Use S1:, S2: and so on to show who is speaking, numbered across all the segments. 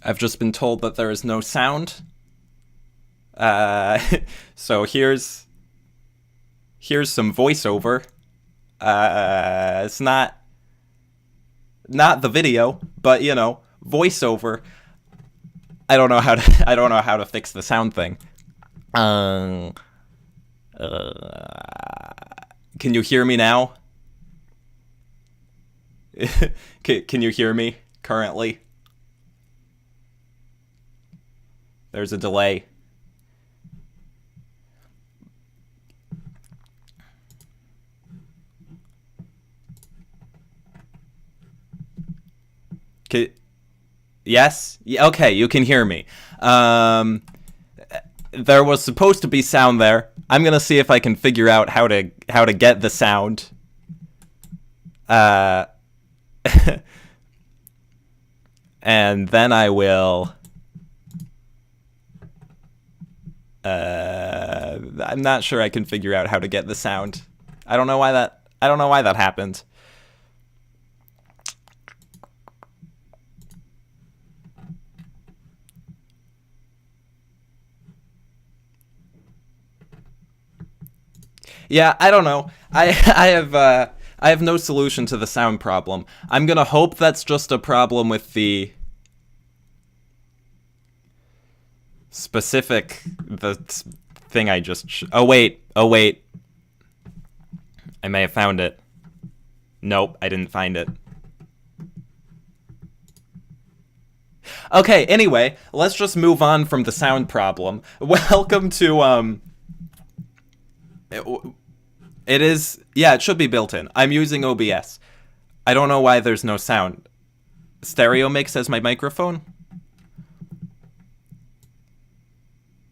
S1: I've just been told that there is no sound. Uh, so here's some voiceover. It's not the video, but you know, voiceover. I don't know how to fix the sound thing. Um, uh, can you hear me now? Can you hear me currently? There's a delay. Can, yes? Yeah, okay, you can hear me. Um, there was supposed to be sound there. I'm gonna see if I can figure out how to get the sound. Uh, and then I will. I'm not sure I can figure out how to get the sound. I don't know why that happened. Yeah, I don't know. I have no solution to the sound problem. I'm gonna hope that's just a problem with the specific the thing I just. Oh wait, I may have found it. Nope, I didn't find it. Okay, anyway, let's just move on from the sound problem. Welcome to it, it is, yeah, it should be built in. I'm using OBS. I don't know why there's no sound. Stereo mix as my microphone?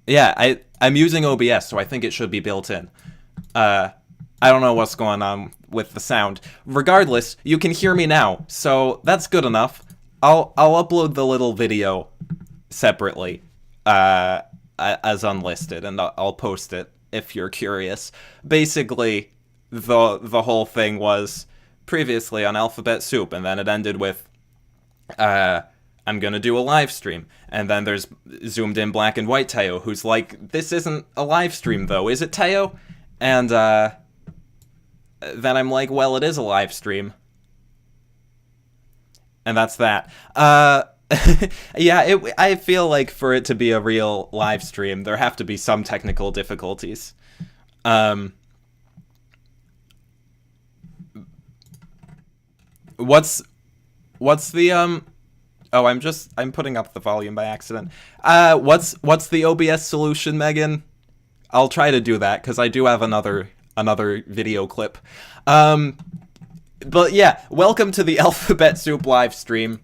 S1: Yeah, I'm using OBS, so I think it should be built in. Uh, I don't know what's going on with the sound. Regardless, you can hear me now, so that's good enough. I'll upload the little video separately, as unlisted, and I'll post it if you're curious. Basically, the whole thing was previously on Alphabet Soup, and then it ended with, uh, I'm gonna do a live stream. And then there's zoomed in black and white Theo, who's like, this isn't a live stream though, is it, Theo? And then I'm like, well, it is a live stream. And that's that. Yeah, I feel like for it to be a real live stream, there have to be some technical difficulties. Um, what's what's the Oh, I'm putting up the volume by accident. What's the OBS solution, Megan? I'll try to do that because I do have another video clip. Um, but yeah, welcome to the Alphabet Soup live stream.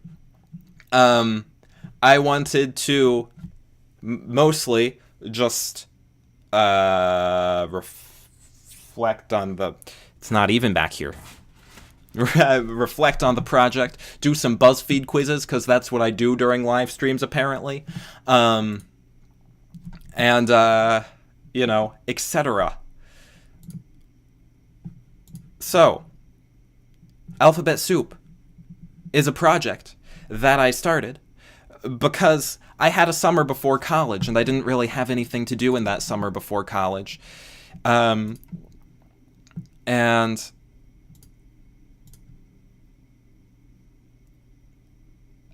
S1: Um, I wanted to mostly just reflect on the. It's not even back here. Reflect on the project, do some BuzzFeed quizzes because that's what I do during live streams apparently, and you know, etc. So, Alphabet Soup is a project that I started because I had a summer before college and I didn't really have anything to do in that summer before college, um, and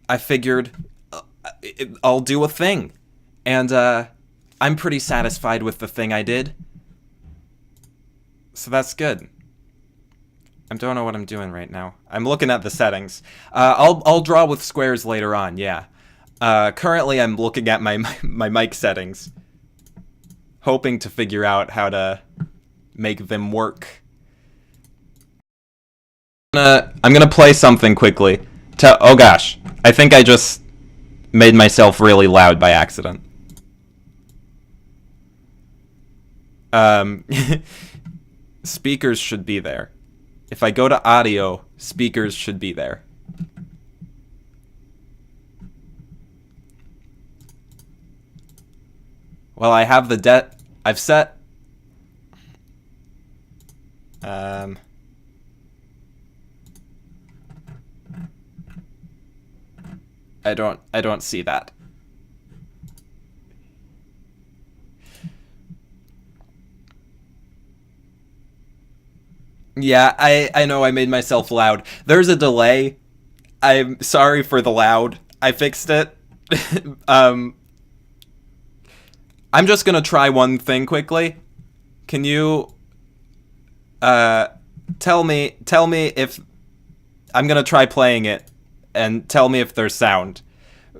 S1: I figured I'll do a thing. And I'm pretty satisfied with the thing I did. So that's good. I don't know what I'm doing right now. I'm looking at the settings. I'll draw with squares later on, yeah. Currently I'm looking at my mic settings, hoping to figure out how to make them work. I'm gonna play something quickly. Oh gosh, I think I just made myself really loud by accident. Um, speakers should be there. If I go to audio, speakers should be there. Well, I have the I've set. Um. I don't see that. Yeah, I know I made myself loud. There's a delay. I'm sorry for the loud. I fixed it. I'm just gonna try one thing quickly. Can you tell me if I'm gonna try playing it and tell me if there's sound.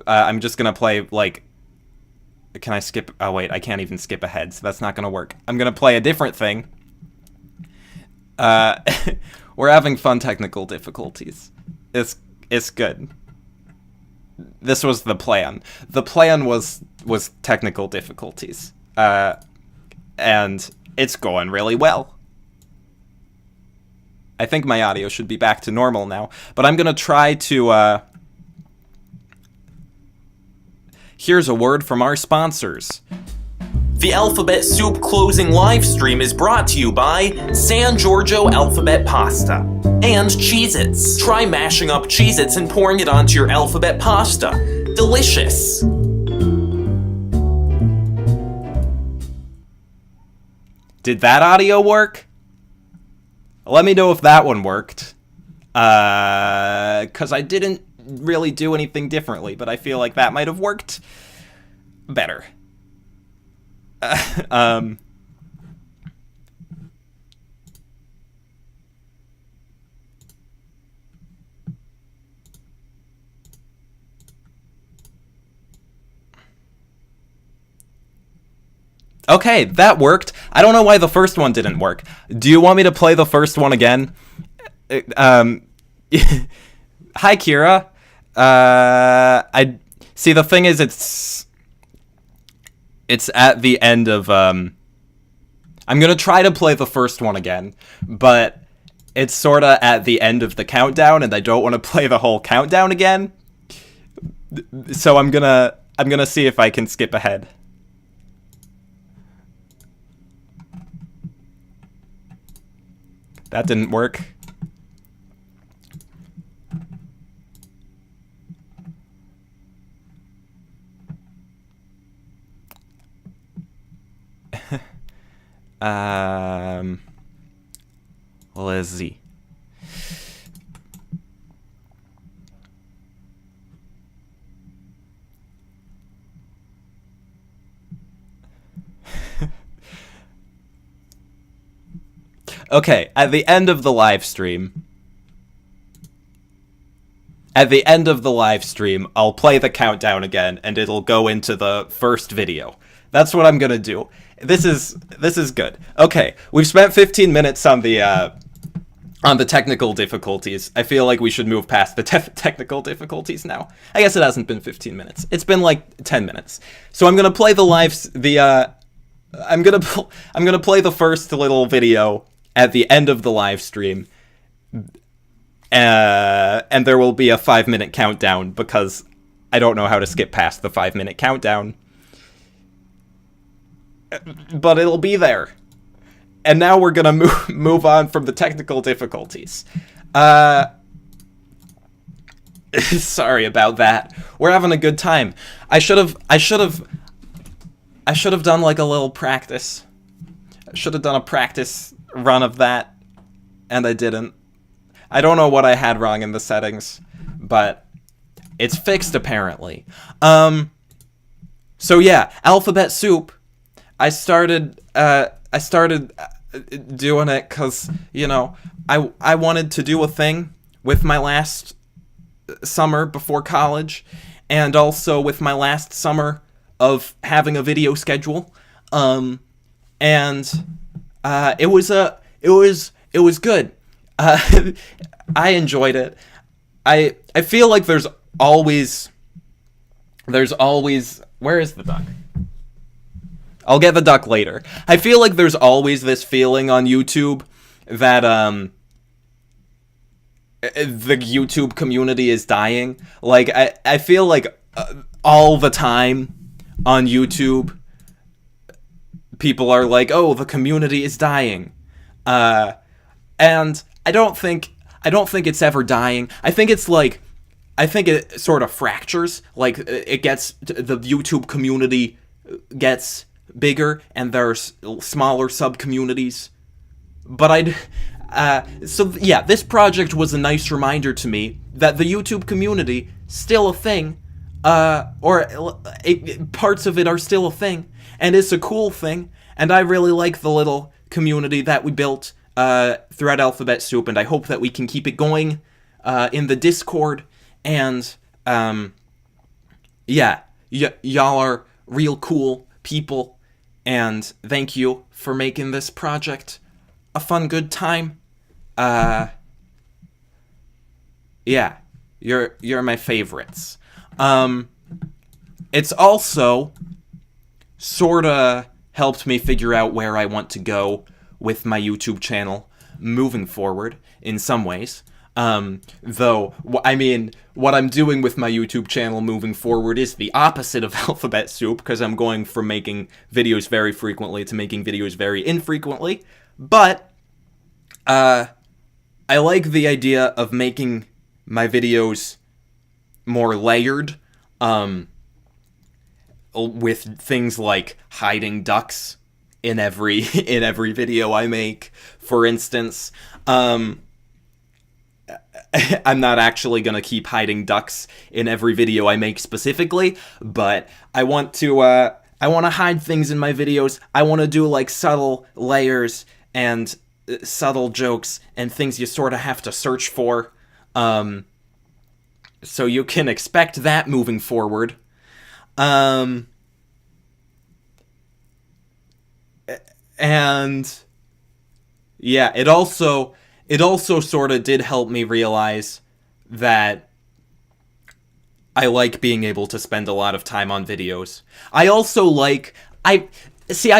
S1: I'm just gonna play, like, can I skip? Oh wait, I can't even skip ahead, so that's not gonna work. I'm gonna play a different thing. We're having fun technical difficulties. It's good. This was the plan. The plan was technical difficulties. And it's going really well. I think my audio should be back to normal now, but I'm gonna try to, here's a word from our sponsors. The Alphabet Soup closing live stream is brought to you by San Giorgio Alphabet Pasta and Cheez-Its. Try mashing up Cheez-Its and pouring it onto your Alphabet pasta. Delicious! Did that audio work? Let me know if that one worked. 'Cause I didn't really do anything differently, but I feel like that might have worked better. Okay, that worked. I don't know why the first one didn't work. Do you want me to play the first one again? Hi, Kira. I see. The thing is, it's at the end of, I'm gonna try to play the first one again, but it's sorta at the end of the countdown, and I don't want to play the whole countdown again. So I'm gonna see if I can skip ahead. That didn't work. Let's see. Okay, at the end of the live stream, I'll play the countdown again, and it'll go into the first video. That's what I'm gonna do. This is good. Okay, we've spent 15 minutes on the technical difficulties. I feel like we should move past the technical difficulties now. I guess it hasn't been 15 minutes. It's been like 10 minutes. So I'm gonna play I'm gonna play the first little video at the end of the live stream, and there will be a 5-minute countdown because I don't know how to skip past the 5-minute countdown. But it'll be there. And now we're gonna move on from the technical difficulties. Sorry about that. We're having a good time. I should have done like a little practice. I should have done a practice run of that, and I didn't. I don't know what I had wrong in the settings, but it's fixed apparently. So yeah, Alphabet Soup. I started doing it because, you know, I wanted to do a thing with my last summer before college, and also with my last summer of having a video schedule. It was good. I enjoyed it. I feel like there's always, where is the duck? I'll get the duck later. I feel like there's always this feeling on YouTube that, the YouTube community is dying. Like, I feel like all the time on YouTube, people are like, oh, the community is dying. And I don't think it's ever dying. I think it's like, I think it sort of fractures. Like, it gets, the YouTube community gets bigger, and there's smaller sub-communities. But this project was a nice reminder to me that the YouTube community, still a thing, parts of it are still a thing, and it's a cool thing, and I really like the little community that we built throughout Alphabet Soup, and I hope that we can keep it going in the Discord, and y'all are real cool people, and thank you for making this project a fun, good time. You're my favorites. It's also sorta helped me figure out where I want to go with my YouTube channel moving forward in some ways. Though, I mean, what I'm doing with my YouTube channel moving forward is the opposite of Alphabet Soup, because I'm going from making videos very frequently to making videos very infrequently. But, I like the idea of making my videos more layered, with things like hiding ducks in every video I make, for instance. I'm not actually gonna keep hiding ducks in every video I make specifically, but I want to hide things in my videos. I want to do like subtle layers and subtle jokes and things you sort of have to search for. So you can expect that moving forward. And yeah, it also sort of did help me realize that I like being able to spend a lot of time on videos. I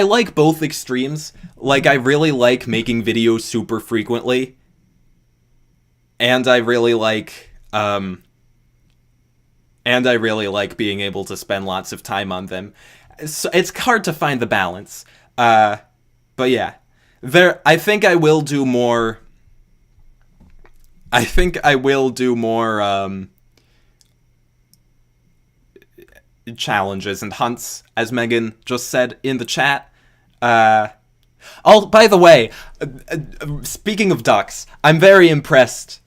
S1: like both extremes. Like, I really like making videos super frequently, and I really like being able to spend lots of time on them. So it's hard to find the balance. But yeah, I think I will do more challenges and hunts, as Megan just said in the chat. By the way, speaking of ducks, I'm very impressed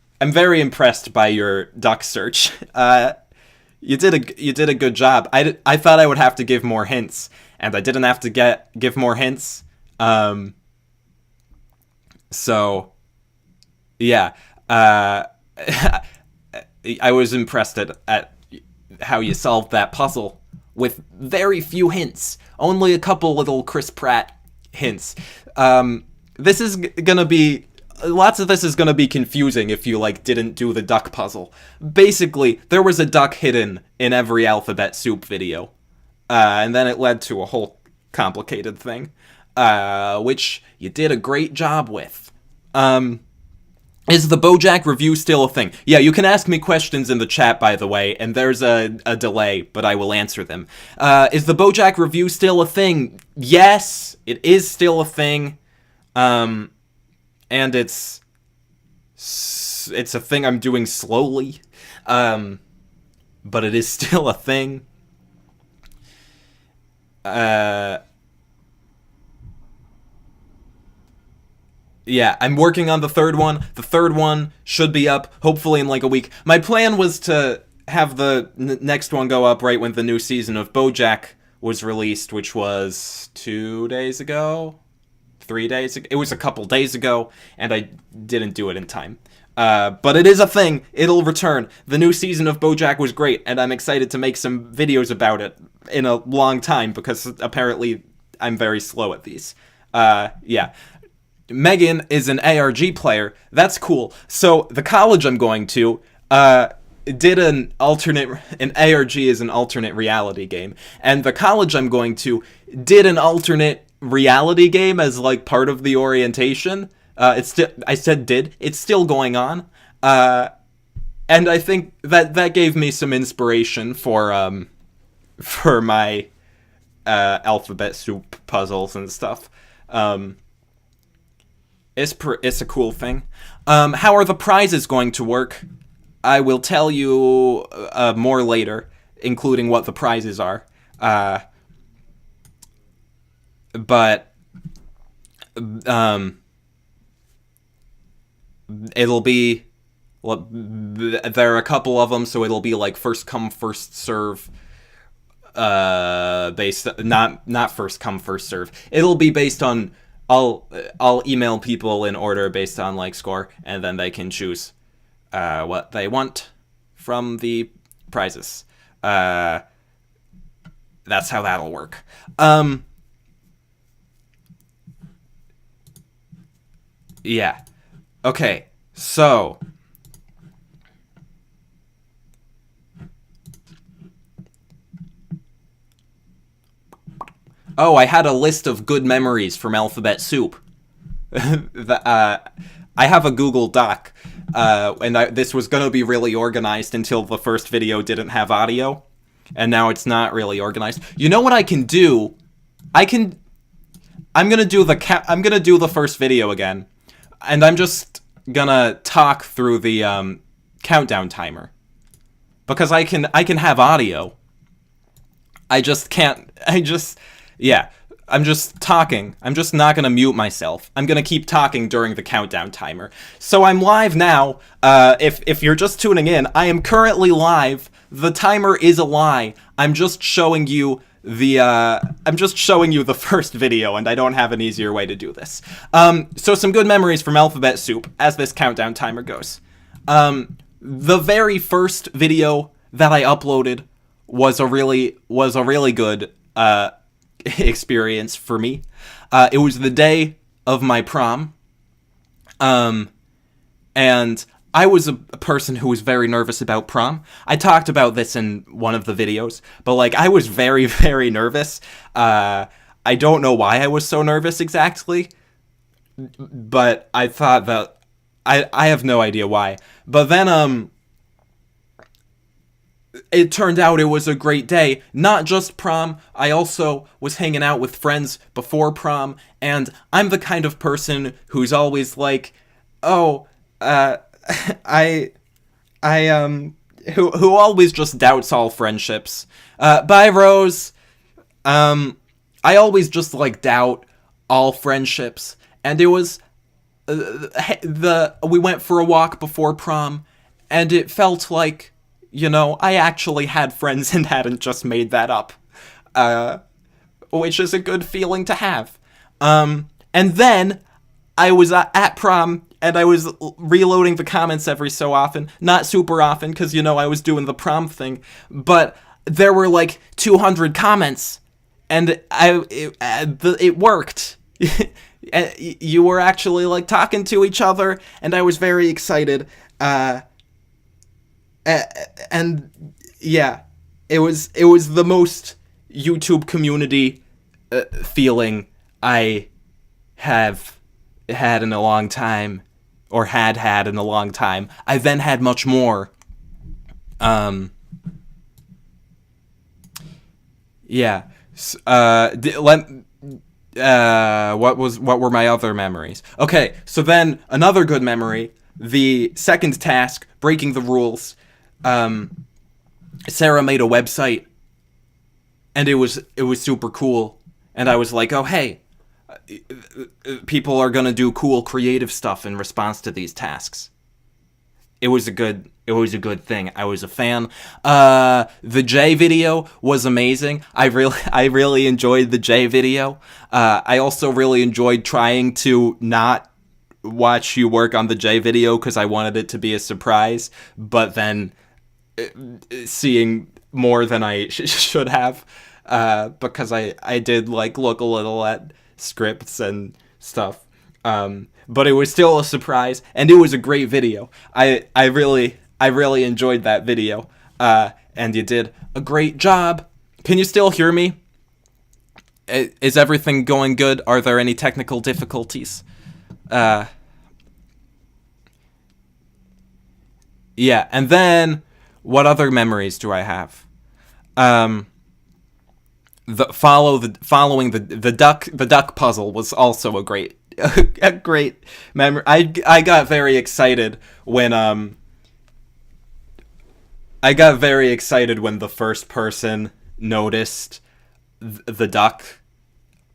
S1: by your duck search. You did a good job. I thought I would have to give more hints, and I didn't have to give more hints. So yeah, I was impressed at how you solved that puzzle with very few hints. Only a couple little Chris Pratt hints. This is gonna be... Lots of this is gonna be confusing if you, didn't do the duck puzzle. Basically, there was a duck hidden in every Alphabet Soup video. And then it led to a whole complicated thing. Which you did a great job with. Is the BoJack review still a thing? Yeah, you can ask me questions in the chat, by the way, and there's a delay, but I will answer them. Is the BoJack review still a thing? Yes, it is still a thing. And it's a thing I'm doing slowly. But it is still a thing. Yeah, I'm working on the third one. The third one should be up, hopefully in a week. My plan was to have the next one go up right when the new season of BoJack was released, which was 2 days ago? 3 days ago? It was a couple days ago, and I didn't do it in time. But it is a thing. It'll return. The new season of BoJack was great, and I'm excited to make some videos about it in a long time, because apparently I'm very slow at these. Yeah. Megan is an ARG player. That's cool. So the college I'm going to did an ARG is an alternate reality game, and the college I'm going to did an alternate reality game as part of the orientation. I said did. It's still going on. And I think that gave me some inspiration for my Alphabet Soup puzzles and stuff. It's a cool thing. How are the prizes going to work? I will tell you more later, including what the prizes are. But it'll be, well, there are a couple of them, so it'll be like first come first serve. Based, not first come first serve. It'll be based on, I'll email people in order based on like score, and then they can choose what they want from the prizes. That's how that'll work. Yeah. Okay. So I had a list of good memories from Alphabet Soup. I have a Google Doc, and this was going to be really organized until the first video didn't have audio, and now it's not really organized. You know what I can do? I'm gonna do the first video again, and I'm just gonna talk through the countdown timer, because I can have audio. I just can't. Yeah, I'm just talking. I'm just not going to mute myself. I'm going to keep talking during the countdown timer. So I'm live now. If you're just tuning in, I am currently live. The timer is a lie. I'm just showing you the first video, and I don't have an easier way to do this. So some good memories from Alphabet Soup as this countdown timer goes. The very first video that I uploaded was a really good experience for me. It was the day of my prom, and I was a person who was very nervous about prom. I talked about this in one of the videos, but like I was very, very nervous. I don't know why I was so nervous exactly, but I thought that I have no idea why. But then it turned out it was a great day. Not just prom, I also was hanging out with friends before prom, and I'm the kind of person who's always like, who always just doubts all friendships. Bye, Rose. I always just like doubt all friendships, and it was we went for a walk before prom, and it felt like, you know, I actually had friends and hadn't just made that up, which is a good feeling to have. And then I was at prom, and I was reloading the comments every so often. Not super often, because, you know, I was doing the prom thing. But there were like 200 comments, and it worked. You were actually like talking to each other, and I was very excited. And yeah, it was the most YouTube community feeling I have had in a long time, or had in a long time. I then had much more. Yeah. What were my other memories? Okay, so then another good memory, the second task, breaking the rules. Sarah made a website, and it was super cool, and I was like, oh hey, people are gonna do cool creative stuff in response to these tasks. It was a good thing. I was a fan. The J video was amazing. I really enjoyed the J video. I also really enjoyed trying to not watch you work on the J video because I wanted it to be a surprise, but then seeing more than I should have, because I did like look a little at scripts and stuff, but it was still a surprise, and it was a great video. I really enjoyed that video, and you did a great job. Can you still hear me? Is everything going good? Are there any technical difficulties? Yeah, and then what other memories do I have? Following the duck puzzle was also a great memory. I got very excited when I got very excited when the first person noticed the duck,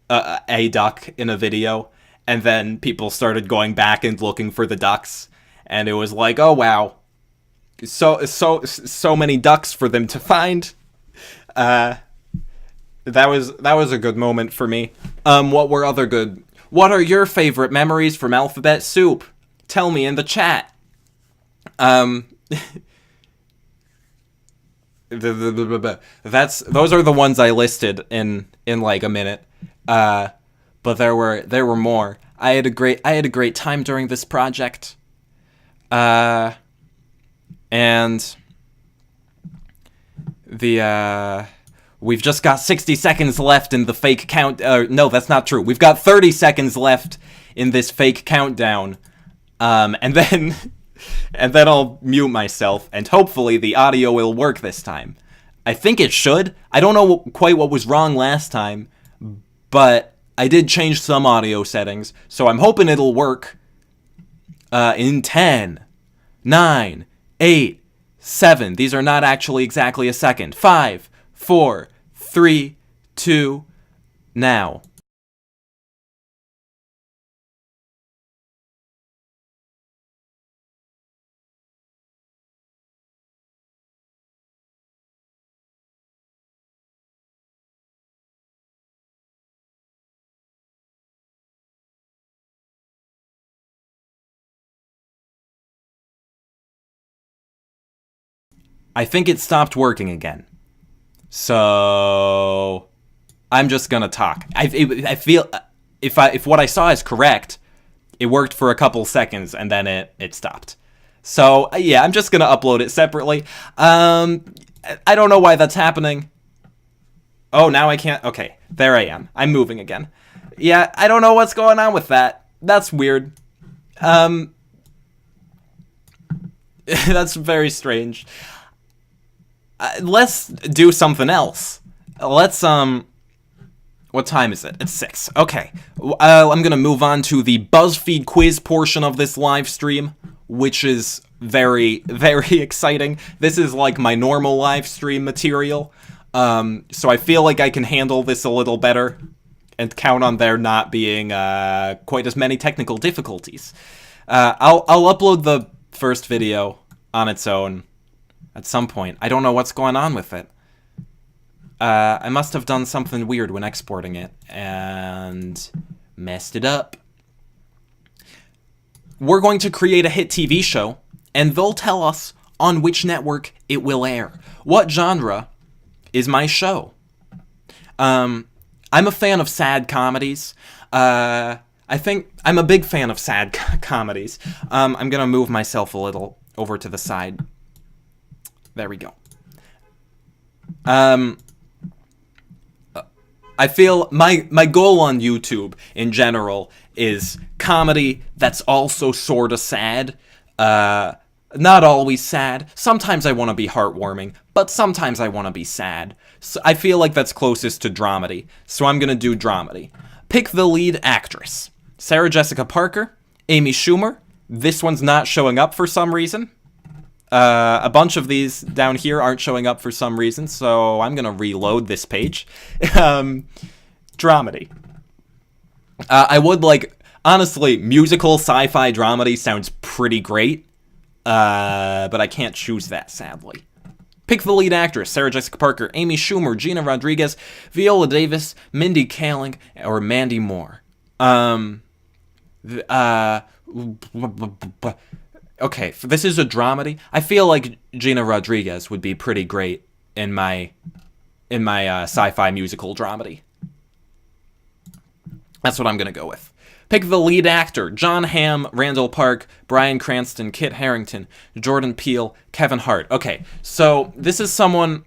S1: a duck in a video, and then people started going back and looking for the ducks, and it was like, oh wow, so many ducks for them to find. That was a good moment for me. What were other good? What are your favorite memories from Alphabet Soup? Tell me in the chat. Those are the ones I listed in like a minute. But there were more. I had a great time during this project. And we've just got 60 seconds left in the fake count. No, that's not true. We've got 30 seconds left in this fake countdown. And then I'll mute myself, and hopefully the audio will work this time. I think it should. I don't know quite what was wrong last time, but I did change some audio settings, so I'm hoping it'll work. In 10, 9, 8, 7. These are not actually exactly a second. 5, 4, 3, 2, now. I think it stopped working again. So I'm just gonna talk. I feel if what I saw is correct, it worked for a couple seconds and then it stopped. So yeah, I'm just gonna upload it separately. I don't know why that's happening. Oh, now I can't. Okay, there I am. I'm moving again. Yeah, I don't know what's going on with that. That's weird. That's very strange. Let's do something else. Let's, what time is it? It's 6. Okay. I'm gonna move on to the BuzzFeed quiz portion of this live stream, which is very, very exciting. This is like my normal live stream material, so I feel like I can handle this a little better and count on there not being, quite as many technical difficulties. I'll upload the first video on its own at some point. I don't know what's going on with it. I must have done something weird when exporting it and messed it up. We're going to create a hit TV show, and they'll tell us on which network it will air. What genre is my show? I'm a fan of sad comedies. I think I'm a big fan of sad comedies. I'm gonna move myself a little over to the side. There we go. I feel my goal on YouTube in general is comedy that's also sort of sad. Not always sad. Sometimes I want to be heartwarming, but sometimes I want to be sad. So I feel like that's closest to dramedy, so I'm gonna do dramedy. Pick the lead actress. Sarah Jessica Parker, Amy Schumer. This one's not showing up for some reason. A bunch of these down here aren't showing up for some reason, so I'm gonna reload this page. Dramedy. I would like, honestly, musical sci-fi dramedy sounds pretty great, but I can't choose that, sadly. Pick the lead actress: Sarah Jessica Parker, Amy Schumer, Gina Rodriguez, Viola Davis, Mindy Kaling, or Mandy Moore. Okay, this is a dramedy. I feel like Gina Rodriguez would be pretty great in my sci-fi musical dramedy. That's what I'm gonna go with. Pick the lead actor: Jon Hamm, Randall Park, Bryan Cranston, Kit Harington, Jordan Peele, Kevin Hart. Okay, so this is someone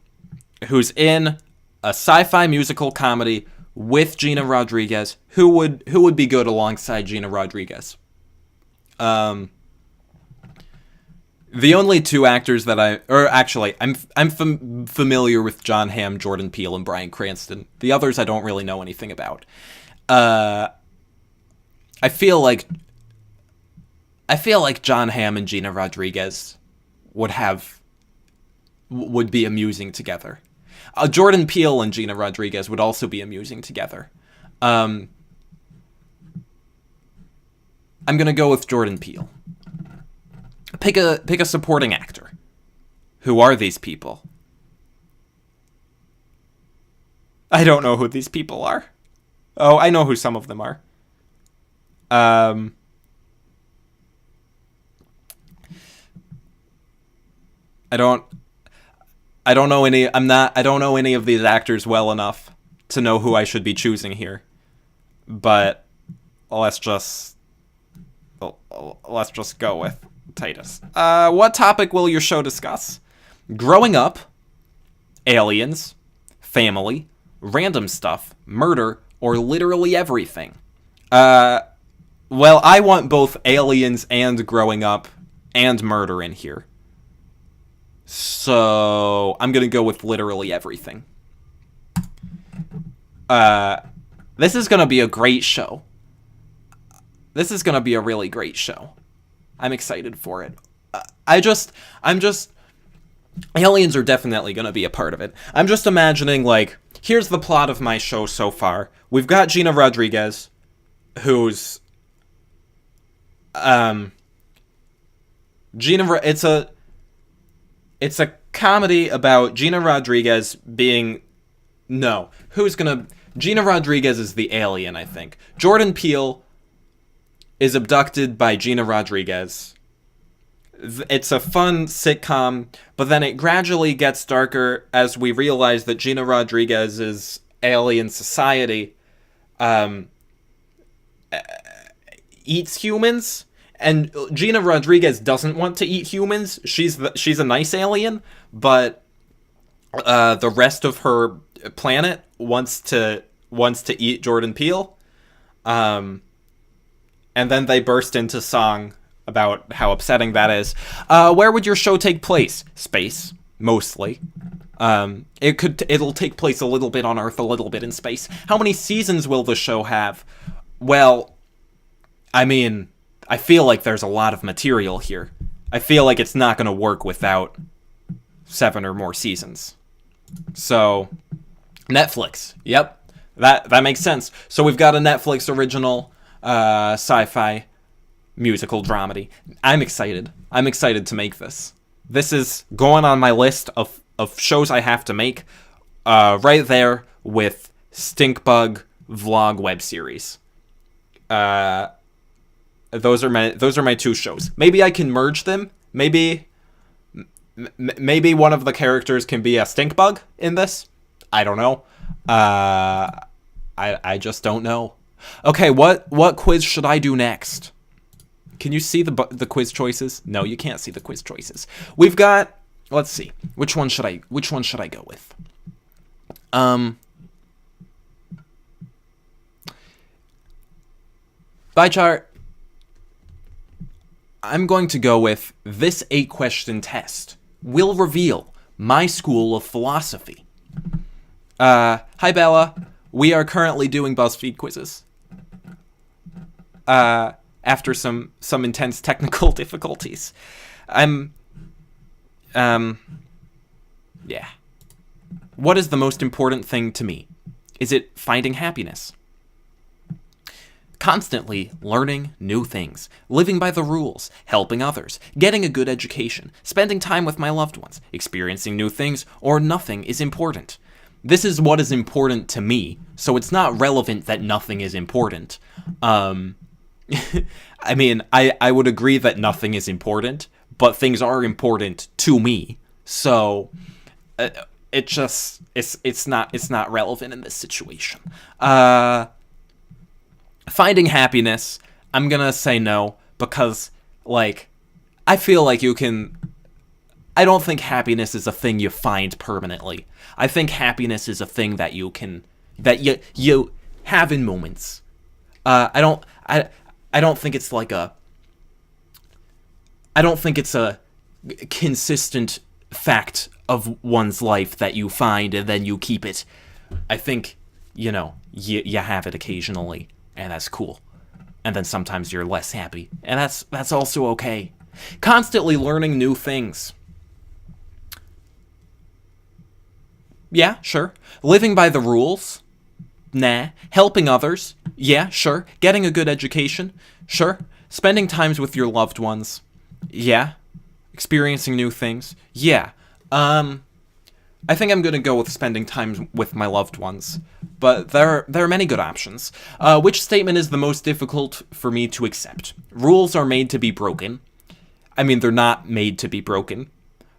S1: who's in a sci-fi musical comedy with Gina Rodriguez. Who would be good alongside Gina Rodriguez? The only two actors that I'm familiar with Jon Hamm, Jordan Peele, and Bryan Cranston. The others I don't really know anything about. I feel like Jon Hamm and Gina Rodriguez would have would be amusing together. Jordan Peele and Gina Rodriguez would also be amusing together. I'm gonna go with Jordan Peele. Pick a supporting actor. Who are these people? I don't know who these people are. Oh, I know who some of them are. I don't know any. I don't know any of these actors well enough to know who I should be choosing here. But let's just go with Titus. What topic will your show discuss? Growing up, aliens, family, random stuff, murder, or literally everything. Well, I want both aliens and growing up and murder in here. So, I'm gonna go with literally everything. This is gonna be a great show. This is gonna be a really great show. I'm excited for it. Aliens are definitely gonna be a part of it. I'm just imagining, like, here's the plot of my show so far. We've got Gina Rodriguez, who's, it's a comedy about Gina Rodriguez being... No. Gina Rodriguez is the alien, I think. Jordan Peele is abducted by Gina Rodriguez. It's a fun sitcom, but then it gradually gets darker as we realize that Gina Rodriguez's alien society eats humans. And Gina Rodriguez doesn't want to eat humans. She's a nice alien, but the rest of her planet wants to eat Jordan Peele. And then they burst into song about how upsetting that is. Where would your show take place? Space, mostly. It'll take place a little bit on Earth, a little bit in space. How many seasons will the show have? Well, I mean, I feel like there's a lot of material here. I feel like it's not going to work without 7 or more seasons. So, Netflix. Yep, that makes sense. So we've got a Netflix original sci-fi musical dramedy. I'm excited. I'm excited to make this. This is going on my list of shows I have to make. Right there with Stinkbug vlog web series. Those are my 2 shows. Maybe I can merge them. Maybe one of the characters can be a Stinkbug in this. I don't know. I just don't know. Okay, what quiz should I do next? Can you see the quiz choices? No, you can't see the quiz choices. We've got. Let's see. Which one should I go with? By chart. I'm going to go with this 8-question test will reveal my school of philosophy. Hi Bella. We are currently doing BuzzFeed quizzes. After some intense technical difficulties. Yeah. What is the most important thing to me? Is it finding happiness? Constantly learning new things, living by the rules, helping others, getting a good education, spending time with my loved ones, experiencing new things, or nothing is important. This is what is important to me, so it's not relevant that nothing is important. I mean, I would agree that nothing is important, but things are important to me, so it's not relevant in this situation. Finding happiness, I'm gonna say no, because, like, I feel like you can... I don't think happiness is a thing you find permanently. I think happiness is a thing that you have in moments. I don't think it's like a... I don't think it's a consistent fact of one's life that you find and then you keep it. I think, you have it occasionally. And that's cool. And then sometimes you're less happy. And that's also okay. Constantly learning new things. Yeah, sure. Living by the rules? Nah. Helping others? Yeah, sure. Getting a good education? Sure. Spending times with your loved ones? Yeah. Experiencing new things? Yeah. I think I'm gonna go with spending time with my loved ones. But there are many good options. Which statement is the most difficult for me to accept? Rules are made to be broken. I mean, they're not made to be broken.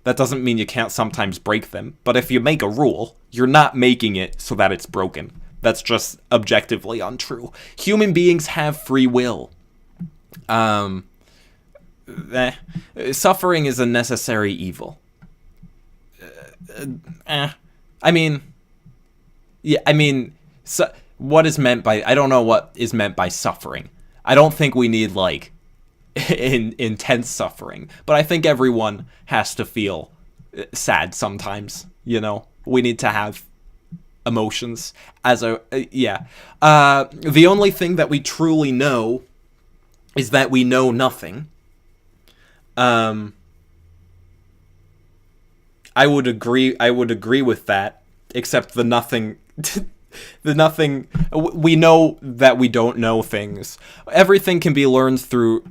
S1: That doesn't mean you can't sometimes break them. But if you make a rule, you're not making it so that it's broken. That's just objectively untrue. Human beings have free will. Suffering is a necessary evil. I mean, what is meant by... I don't know what is meant by suffering. I don't think we need, like, intense suffering. But I think everyone has to feel sad sometimes, you know? We need to have emotions as a... the only thing that we truly know is that we know nothing. I would agree with that, except the nothing... the nothing... We know that we don't know things. Everything can be learned through...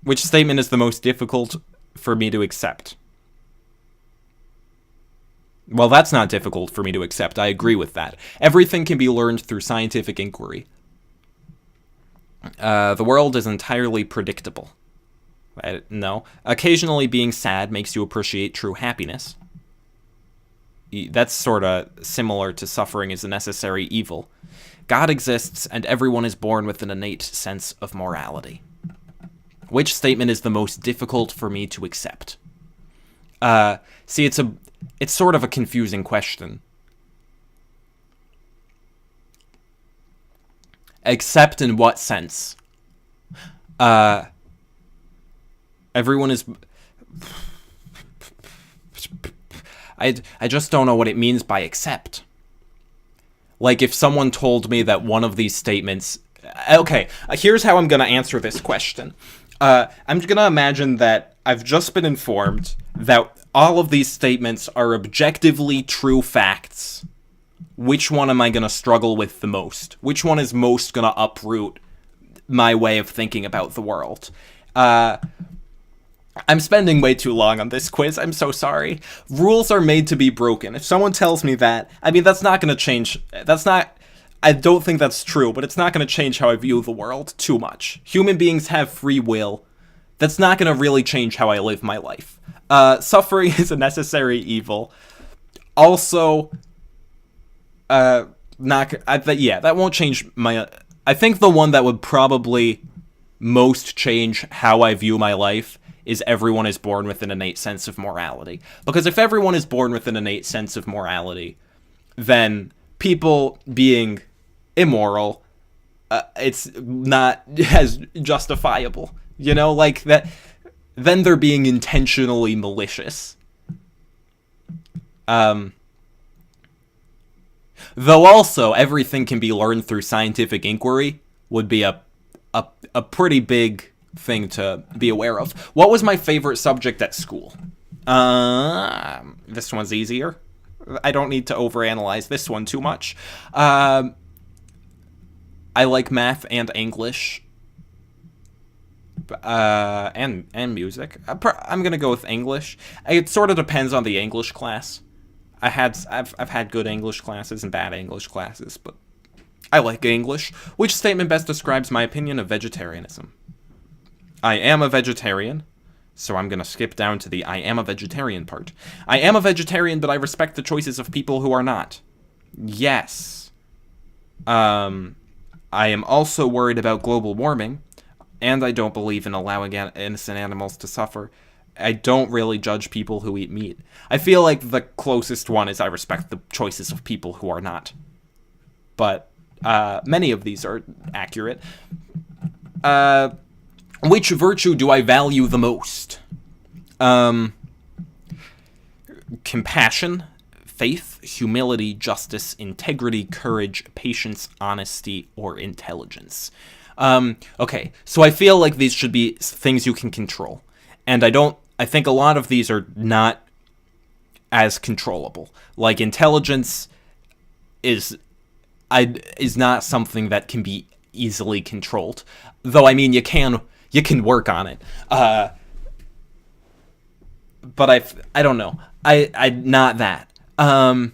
S1: Which statement is the most difficult for me to accept? Well, that's not difficult for me to accept. I agree with that. Everything can be learned through scientific inquiry. The world is entirely predictable. No. Occasionally being sad makes you appreciate true happiness. That's sort of similar to suffering is a necessary evil. God exists, and everyone is born with an innate sense of morality. Which statement is the most difficult for me to accept? See, it's sort of a confusing question. Accept in what sense? Everyone is... I just don't know what it means by accept. Like, if someone told me that one of these statements... Okay, here's how I'm going to answer this question. I'm going to imagine that I've just been informed that all of these statements are objectively true facts. Which one am I going to struggle with the most? Which one is most going to uproot my way of thinking about the world? I'm spending way too long on this quiz. I'm so sorry. Rules are made to be broken. If someone tells me that, I mean, that's not going to change. I don't think that's true, but it's not going to change how I view the world too much. Human beings have free will. That's not going to really change how I live my life. Suffering is a necessary evil. Also, that won't change my... I think the one that would probably most change how I view my life is everyone is born with an innate sense of morality. Because if everyone is born with an innate sense of morality, then people being immoral, it's not as justifiable. You know, like that. Then they're being intentionally malicious. Though also, everything can be learned through scientific inquiry would be a pretty big thing to be aware of. What was my favorite subject at school? This one's easier. I don't need to overanalyze this one too much. I like math and English. And music. I'm gonna go with English. It sort of depends on the English class. I've had good English classes and bad English classes, but I like English. Which statement best describes my opinion of vegetarianism? I am a vegetarian, so I'm gonna skip down to the I am a vegetarian part. I am a vegetarian, but I respect the choices of people who are not. Yes. I am also worried about global warming, and I don't believe in allowing innocent animals to suffer. I don't really judge people who eat meat. I feel like the closest one is I respect the choices of people who are not. But many of these are accurate. Which virtue do I value the most? Compassion, faith, humility, justice, integrity, courage, patience, honesty, or intelligence. Okay, so I feel like these should be things you can control. And I think a lot of these are not as controllable. Like, intelligence is not something that can be easily controlled. Though, I mean, you can work on it. But I don't know. I not that. I'm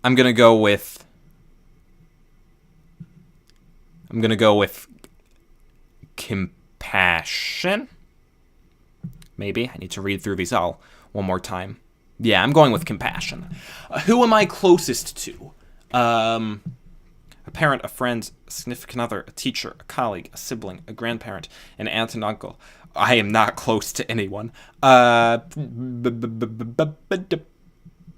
S1: gonna go with compassion. Maybe. I need to read through these all one more time. Yeah, I'm going with compassion. Who am I closest to? A parent, a friend, a significant other, a teacher, a colleague, a sibling, a grandparent, an aunt and uncle. I am not close to anyone.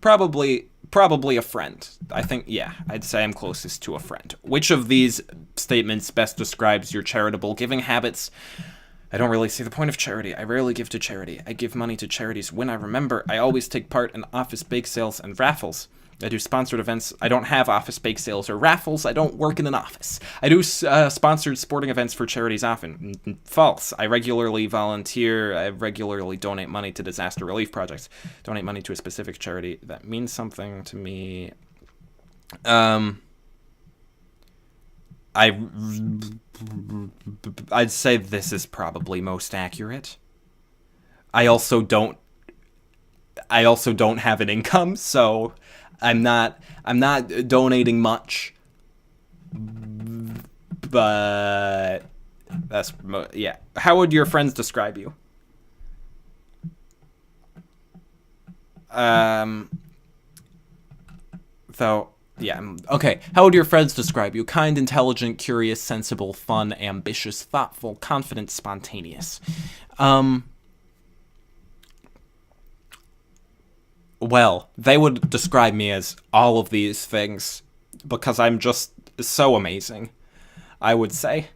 S1: Probably a friend. I think, yeah, I'd say I'm closest to a friend. Which of these statements best describes your charitable giving habits? I don't really see the point of charity. I rarely give to charity. I give money to charities when I remember. I always take part in office bake sales and raffles. I do sponsored events. I don't have office bake sales or raffles. I don't work in an office. I do sponsored sporting events for charities often. False. I regularly volunteer. I regularly donate money to disaster relief projects. Donate money to a specific charity that means something to me. I'd say this is probably most accurate. I also don't have an income, so I'm not donating much. But that's, yeah. How would your friends describe you? Though, yeah, okay. How would your friends describe you? Kind, intelligent, curious, sensible, fun, ambitious, thoughtful, confident, spontaneous. Well, they would describe me as all of these things because I'm just so amazing, I would say.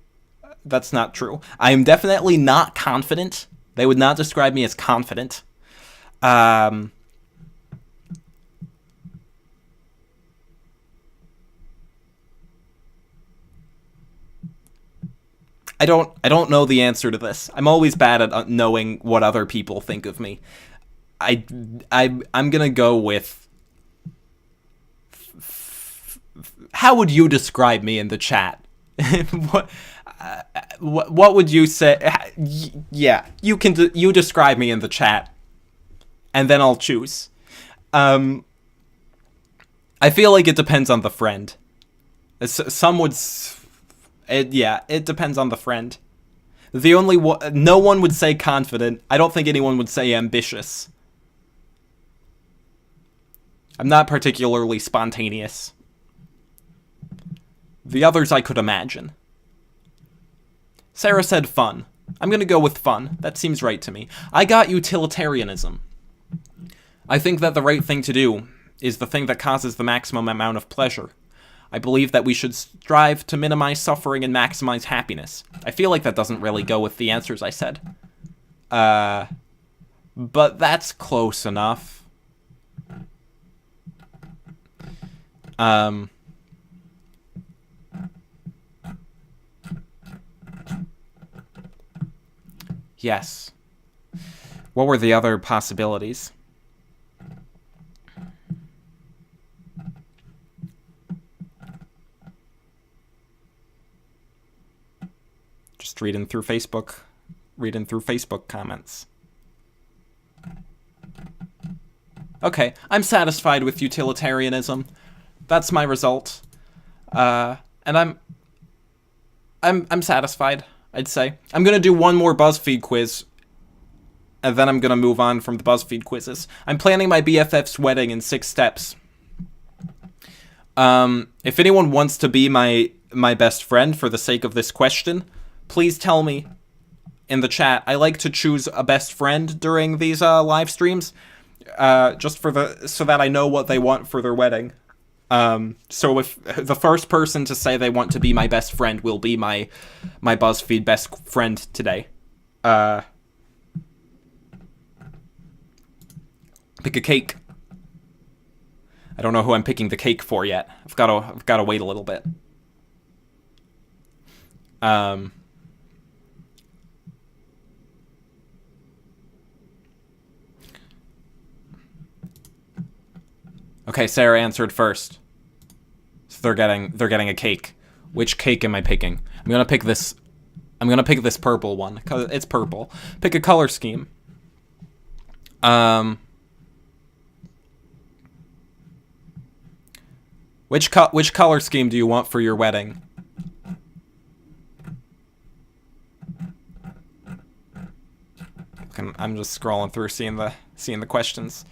S1: That's not true. I am definitely not confident. They would not describe me as confident. I don't know the answer to this. I'm always bad at knowing what other people think of me. I'm gonna go with. How would you describe me in the chat? What would you say? Yeah, you describe me in the chat, and then I'll choose. I feel like it depends on the friend. Some would. It depends on the friend. No one would say confident. I don't think anyone would say ambitious. I'm not particularly spontaneous. The others I could imagine. Sarah said fun. I'm gonna go with fun. That seems right to me. I got utilitarianism. I think that the right thing to do is the thing that causes the maximum amount of pleasure. I believe that we should strive to minimize suffering and maximize happiness. I feel like that doesn't really go with the answers I said. But that's close enough. Yes. What were the other possibilities? Just reading through Facebook comments. Okay, I'm satisfied with utilitarianism. That's my result. And I'm satisfied, I'd say. I'm gonna do one more BuzzFeed quiz, and then I'm gonna move on from the BuzzFeed quizzes. I'm planning my BFF's wedding in 6 steps. If anyone wants to be my best friend for the sake of this question, please tell me in the chat. I like to choose a best friend during these live streams, just so that I know what they want for their wedding. So if the first person to say they want to be my best friend will be my BuzzFeed best friend today. Pick a cake. I don't know who I'm picking the cake for yet. I've got to wait a little bit. Okay, Sarah answered first. So they're getting a cake. Which cake am I picking? I'm gonna pick this purple one, because it's purple. Pick a color scheme. Which color scheme do you want for your wedding? I'm just scrolling through, seeing the questions.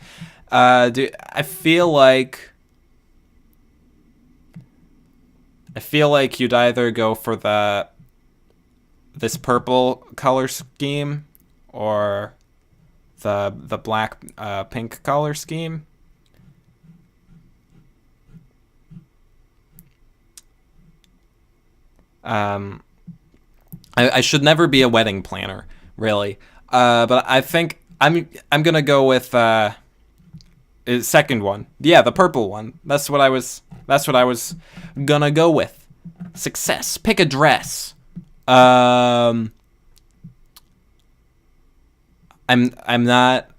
S1: I feel like you'd either go for this purple color scheme or the black pink color scheme. I should never be a wedding planner, really. But I think I'm gonna go with second one. Yeah, the purple one. That's what I was gonna go with. Success. Pick a dress. I'm not.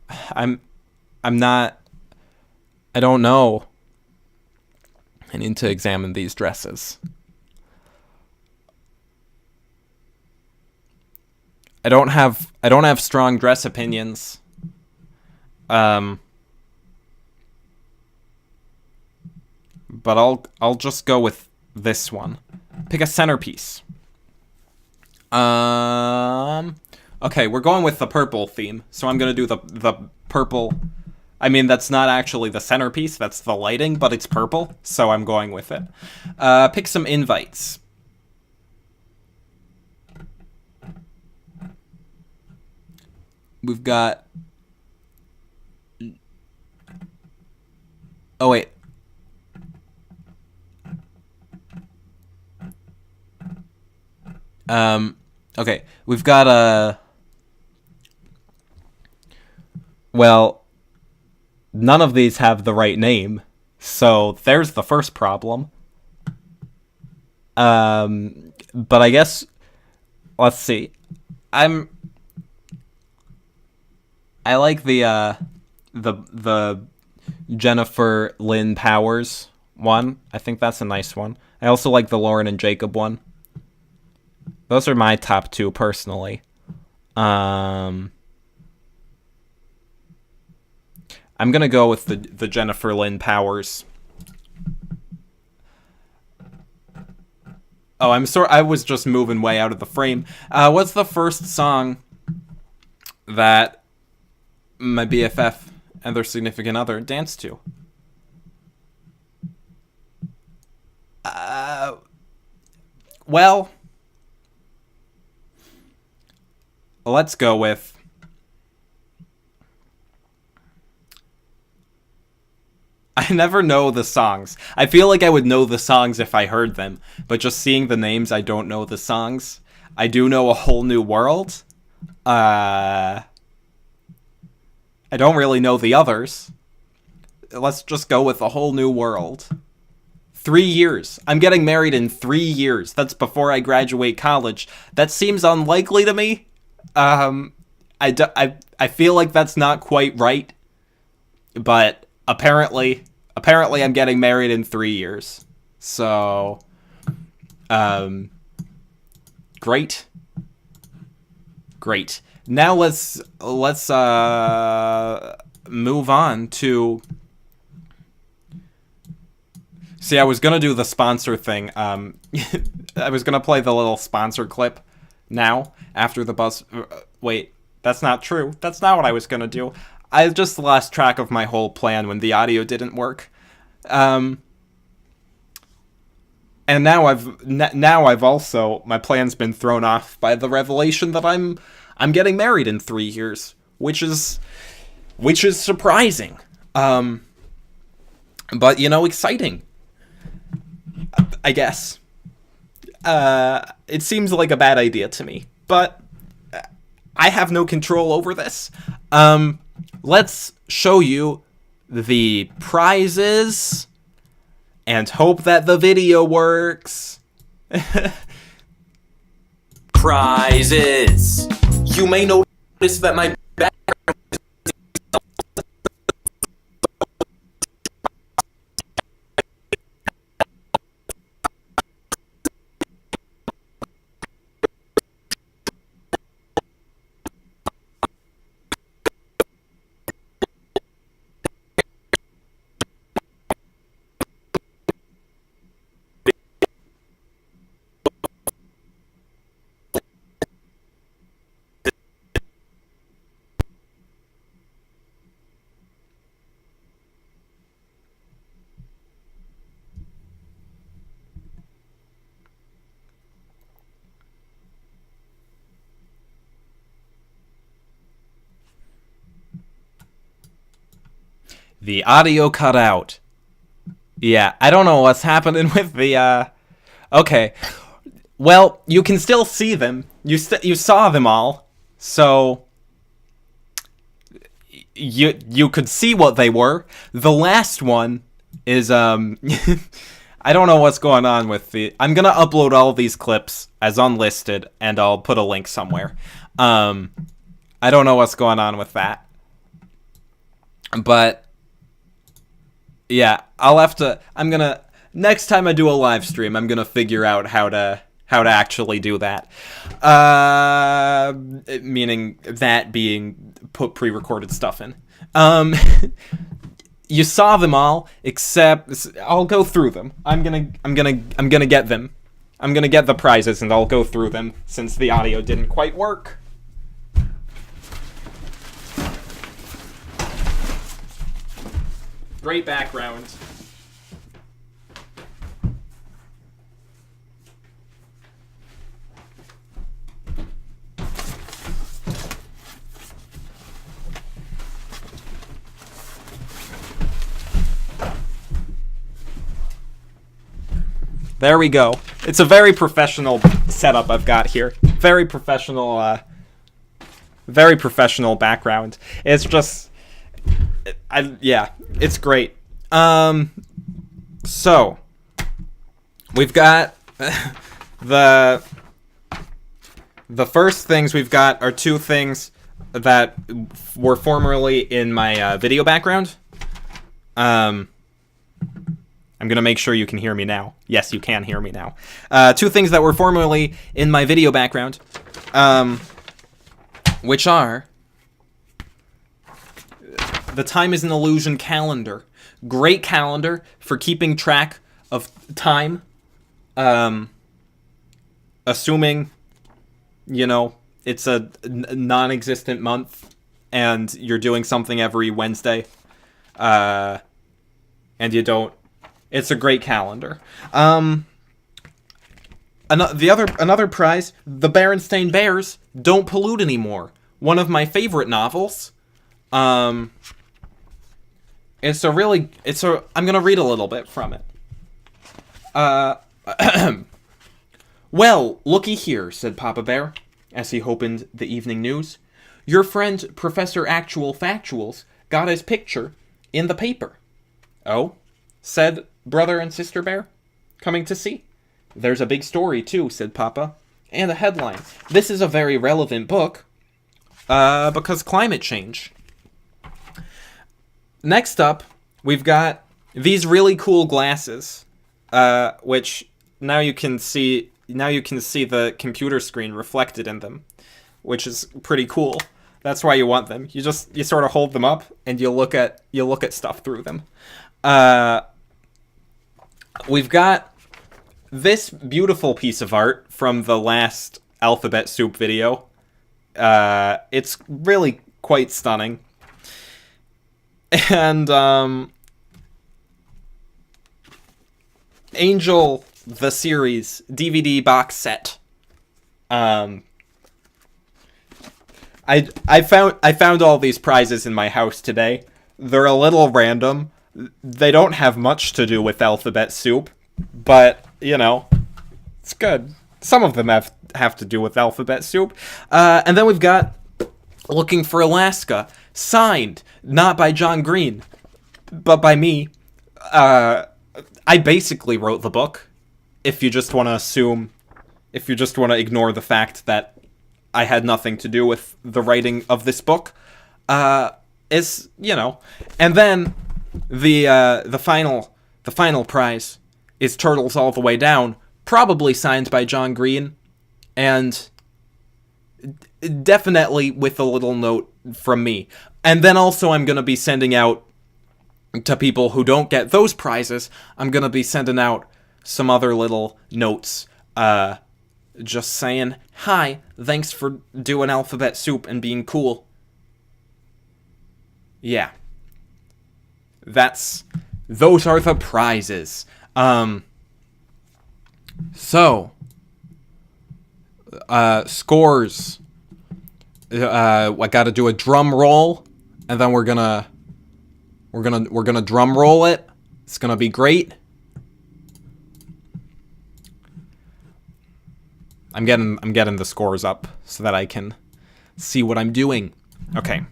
S1: I don't know. I need to examine these dresses. I don't have strong dress opinions. But I'll just go with this one. Pick a centerpiece. Okay, we're going with the purple theme, so I'm gonna do the purple. I mean, that's not actually the centerpiece, that's the lighting, but it's purple, so I'm going with it. Pick some invites. We've got... Oh, wait. Okay. We've got a... Well, none of these have the right name, so there's the first problem. But I guess... Let's see. I like the Jennifer Lynn Powers one. I think that's a nice one. I also like the Lauren and Jacob one. Those are my top two personally. I'm gonna go with the Jennifer Lynn Powers. Oh, I was just moving way out of the frame. What's the first song that my BFF and their significant other dance to? Well, let's go with... I never know the songs. I feel like I would know the songs if I heard them, but just seeing the names, I don't know the songs. I do know A Whole New World. I don't really know the others. Let's just go with A Whole New World. 3 years. I'm getting married in 3 years. That's before I graduate college. That seems unlikely to me. I feel like that's not quite right. But apparently I'm getting married in 3 years. So, great. Now let's move on to... See, I was gonna do the sponsor thing. I was gonna play the little sponsor clip now after the buzz. Wait, that's not true. That's not what I was gonna do. I just lost track of my whole plan when the audio didn't work. And now I've also, my plan's been thrown off by the revelation that I'm getting married in 3 years, which is surprising. But exciting, I guess. It seems like a bad idea to me, but I have no control over this. Let's show you the prizes and hope that the video works. Prizes. You may notice that my background The audio cut out. Yeah, I don't know what's happening with the, okay. Well, you can still see them. You saw them all. So, you could see what they were. The last one is, I don't know what's going on with the... I'm gonna upload all of these clips as unlisted, and I'll put a link somewhere. I don't know what's going on with that. But, yeah, I'll have to... Next time I do a live stream, I'm gonna figure out how to actually do that. Meaning that being put pre-recorded stuff in. You saw them all, except I'll go through them. I'm gonna get them. I'm gonna get the prizes, and I'll go through them since the audio didn't quite work. Great background. There we go. It's a very professional setup I've got here. Very professional background. It's just, yeah, it's great. So, we've got the first things we've got are two things that were formerly in my video background. I'm going to make sure you can hear me now. Yes, you can hear me now. Two things that were formerly in my video background, which are the Time is an Illusion calendar. Great calendar for keeping track of time, assuming, it's a non-existent month and you're doing something every Wednesday, and you don't. It's a great calendar. Another prize, The Berenstain Bears Don't Pollute Anymore. One of my favorite novels. I'm gonna read a little bit from it. Well, looky here, said Papa Bear, as he opened the evening news. Your friend, Professor Actual Factuals, got his picture in the paper. Oh? Said Brother and Sister Bear, coming to see. There's a big story, too, said Papa. And a headline. This is a very relevant book, because climate change. Next up, we've got these really cool glasses, which now you can see the computer screen reflected in them, which is pretty cool. That's why you want them. You sort of hold them up and you look at stuff through them. We've got this beautiful piece of art from the last Alphabet Soup video. It's really quite stunning. And, Angel, the series, DVD box set. I found all these prizes in my house today. They're a little random. They don't have much to do with Alphabet Soup, but, it's good. Some of them have to do with Alphabet Soup. And then we've got Looking for Alaska, signed, not by John Green, but by me. I basically wrote the book, if you just want to ignore the fact that I had nothing to do with the writing of this book, and then the final prize is Turtles All the Way Down, probably signed by John Green, and definitely with a little note from me. And then also I'm going to be sending out to people who don't get those prizes, I'm going to be sending out some other little notes, just saying, hi, thanks for doing Alphabet Soup and being cool. Yeah. Those are the prizes. Scores. I gotta do a drum roll, and then we're gonna We're gonna drum roll it. It's gonna be great. I'm getting the scores up so that I can see what I'm doing. Okay.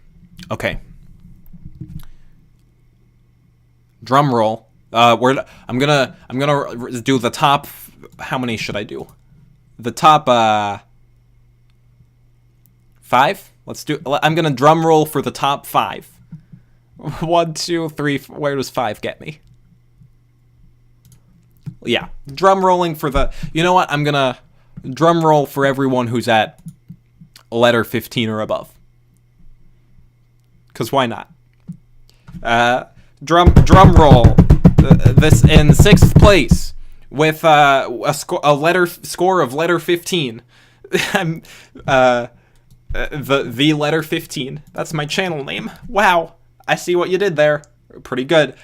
S1: Drum roll. I'm gonna do the top. How many should I do? The top 5. I'm gonna drum roll for the top 5. 1, 2, 3. Where does 5 get me? Yeah, drum rolling for the. You know what? I'm gonna drum roll for everyone who's at letter 15 or above. Cause why not? Drum roll. This in 6th place with a score of letter 15. I'm the letter 15. That's my channel name. Wow, I see what you did there. Pretty good.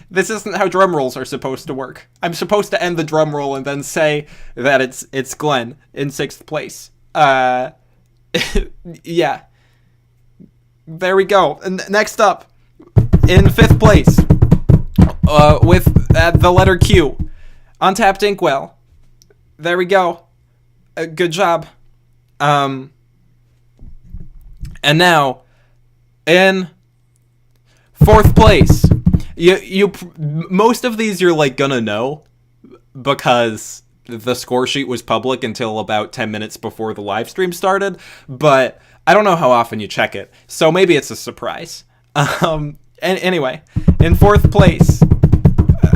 S1: This isn't how drum rolls are supposed to work. I'm supposed to end the drum roll and then say that it's Glenn in 6th place. Yeah. There we go. And next up, in 5th place, with the letter Q, Untapped Inkwell. There we go. Good job. And now, in 4th place, you most of these you're like gonna know because the score sheet was public until about 10 minutes before the live stream started, but I don't know how often you check it, so maybe it's a surprise. Anyway, in 4th place,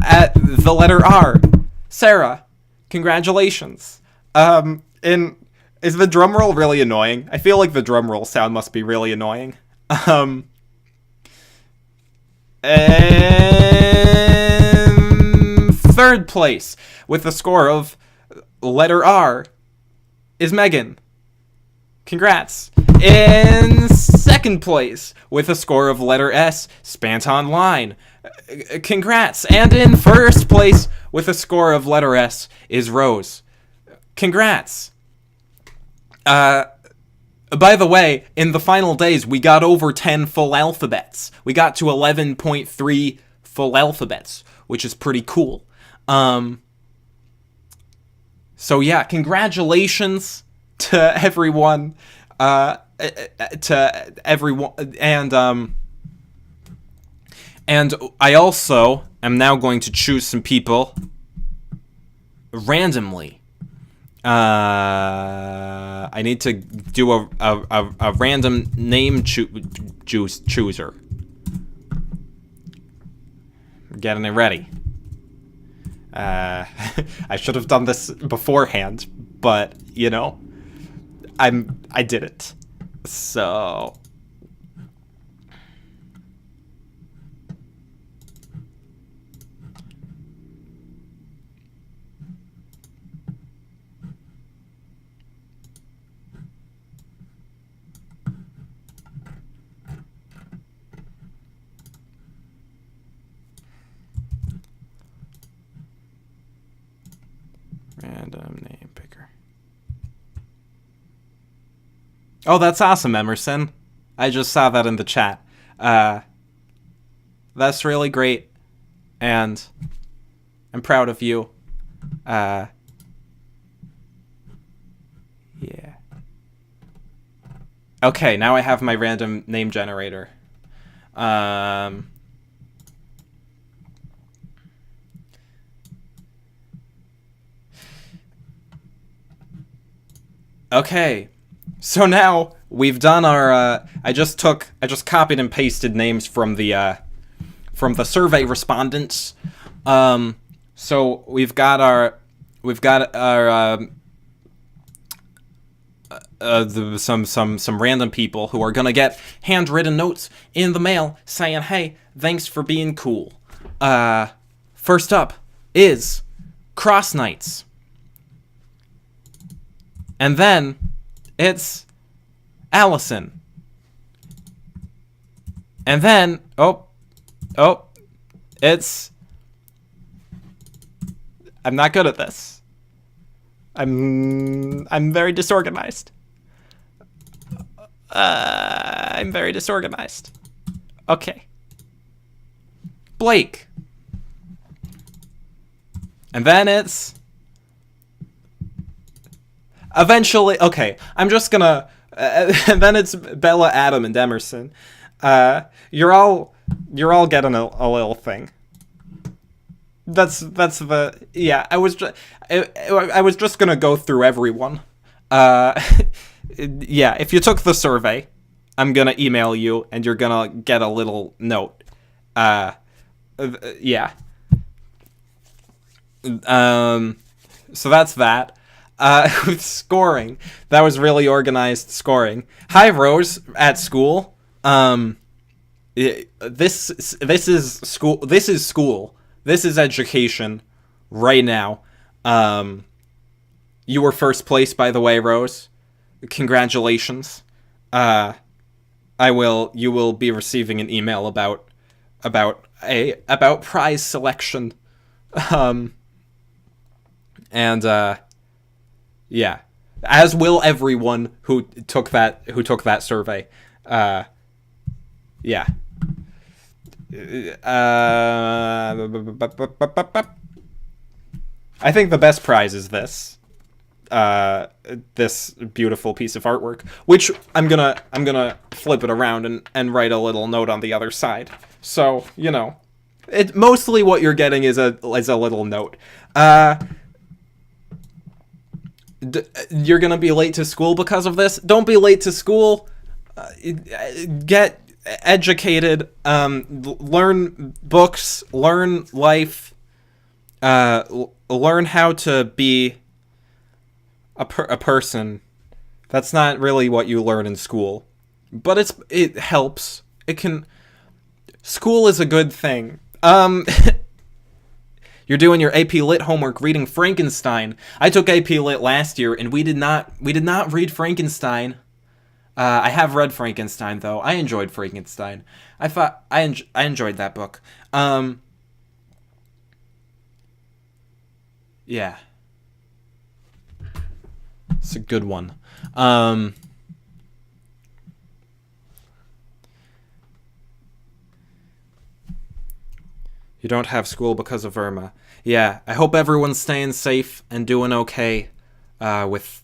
S1: at the letter R, Sarah, congratulations. Is the drum roll really annoying? I feel like the drum roll sound must be really annoying. And 3rd place, with a score of letter R, is Megan. Congrats. In 2nd place, with a score of letter S, Spant Online. Congrats. And in 1st place, with a score of letter S, is Rose. Congrats. By the way, in the final days, we got over 10 full alphabets. We got to 11.3 full alphabets, which is pretty cool. So yeah, congratulations to everyone. And I also am now going to choose some people randomly. I need to do a random name chooser. Getting it ready. I should have done this beforehand, but you know, I did it. So random name picker. Oh, that's awesome, Emerson. I just saw that in the chat. That's really great, and I'm proud of you. Yeah. Okay, now I have my random name generator. Okay, so now we've done our. I just copied and pasted names from the survey respondents. So we've got our some random people who are gonna get handwritten notes in the mail saying, "Hey, thanks for being cool." First up is Cross Knights. And then it's Allison. And then it's I'm not good at this. I'm very disorganized. I'm very disorganized. Okay. Blake. And then it's... Eventually... Okay, I'm just gonna... and then it's Bella, Adam, and Emerson. You're all getting a little thing. That's the... Yeah, I was just gonna go through everyone. Yeah, if you took the survey, I'm gonna email you, and you're gonna get a little note. Yeah. So that's that. With scoring, that was really organized scoring. Hi, Rose, at school. This is school. This is school. This is education right now. You were first place, by the way, Rose. Congratulations. You will be receiving an email about prize selection. Yeah. As will everyone who took that survey. Yeah. I think the best prize is this. This beautiful piece of artwork, which I'm gonna flip it around and write a little note on the other side. So, you know, it mostly what you're getting is a little note. You're gonna be late to school because of this. Don't be late to school. Get educated. Learn books. Learn life. Learn how to be a person. That's not really what you learn in school, but it helps. School is a good thing. You're doing your AP Lit homework reading Frankenstein. I took AP Lit last year, and we did not read Frankenstein. I have read Frankenstein, though. I enjoyed Frankenstein. I enjoyed that book. Yeah. It's a good one. You don't have school because of Irma. Yeah, I hope everyone's staying safe and doing okay with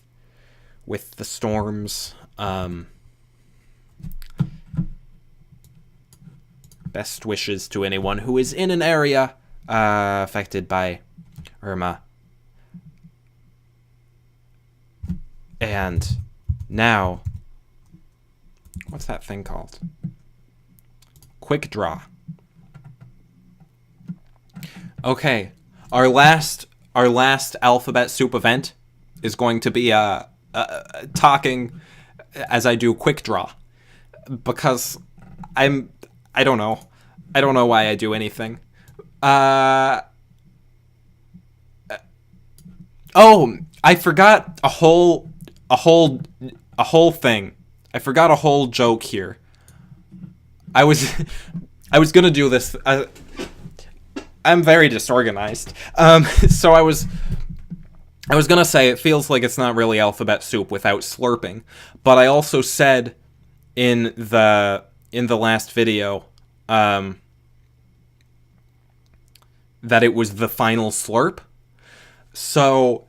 S1: the storms. Best wishes to anyone who is in an area affected by Irma. And now, what's that thing called? Quick draw. Okay, our last alphabet soup event is going to be talking as I do quick draw, because I don't know why I do anything. Oh, I forgot a whole thing. I forgot a whole joke here. I was gonna do this. I'm very disorganized. So I was gonna say it feels like it's not really alphabet soup without slurping, but I also said in the last video that it was the final slurp. So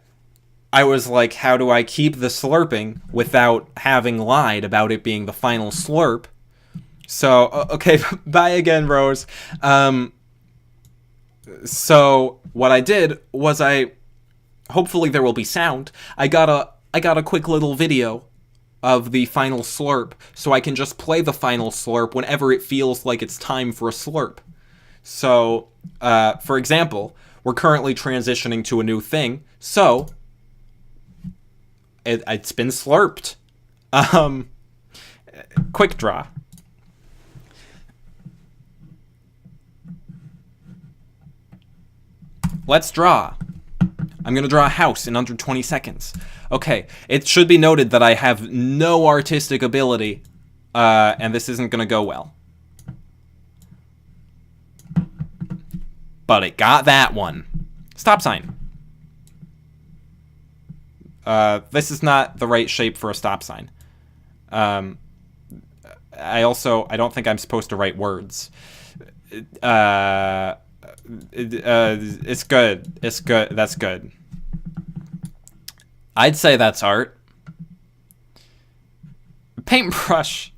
S1: I was like, how do I keep the slurping without having lied about it being the final slurp? So okay, bye again, Rose. So what I did was hopefully there will be sound. I got a quick little video of the final slurp, so I can just play the final slurp whenever it feels like it's time for a slurp. So, for example, we're currently transitioning to a new thing, so it's been slurped. Quick draw. Let's draw. I'm going to draw a house in under 20 seconds. Okay, it should be noted that I have no artistic ability, and this isn't going to go well. But it got that one. Stop sign. This is not the right shape for a stop sign. I don't think I'm supposed to write words. It's good. It's good. That's good. I'd say that's art. Paintbrush.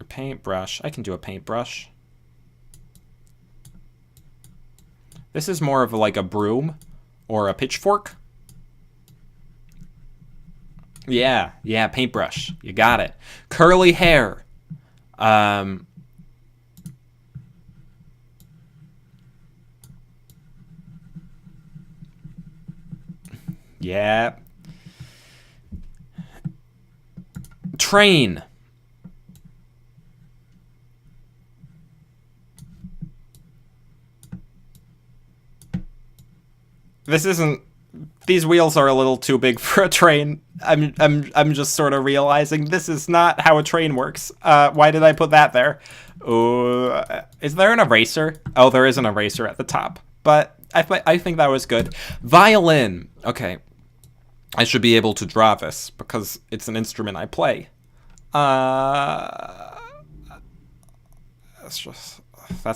S1: Paintbrush. I can do a paintbrush. This is more of like a broom or a pitchfork. Yeah, paintbrush. You got it. Curly hair. Yeah. Train. This isn't. These wheels are a little too big for a train. I'm just sort of realizing this is not how a train works. Why did I put that there? Oh, is there an eraser? Oh, there is an eraser at the top. But I think that was good. Violin. Okay. I should be able to draw this because it's an instrument I play. That's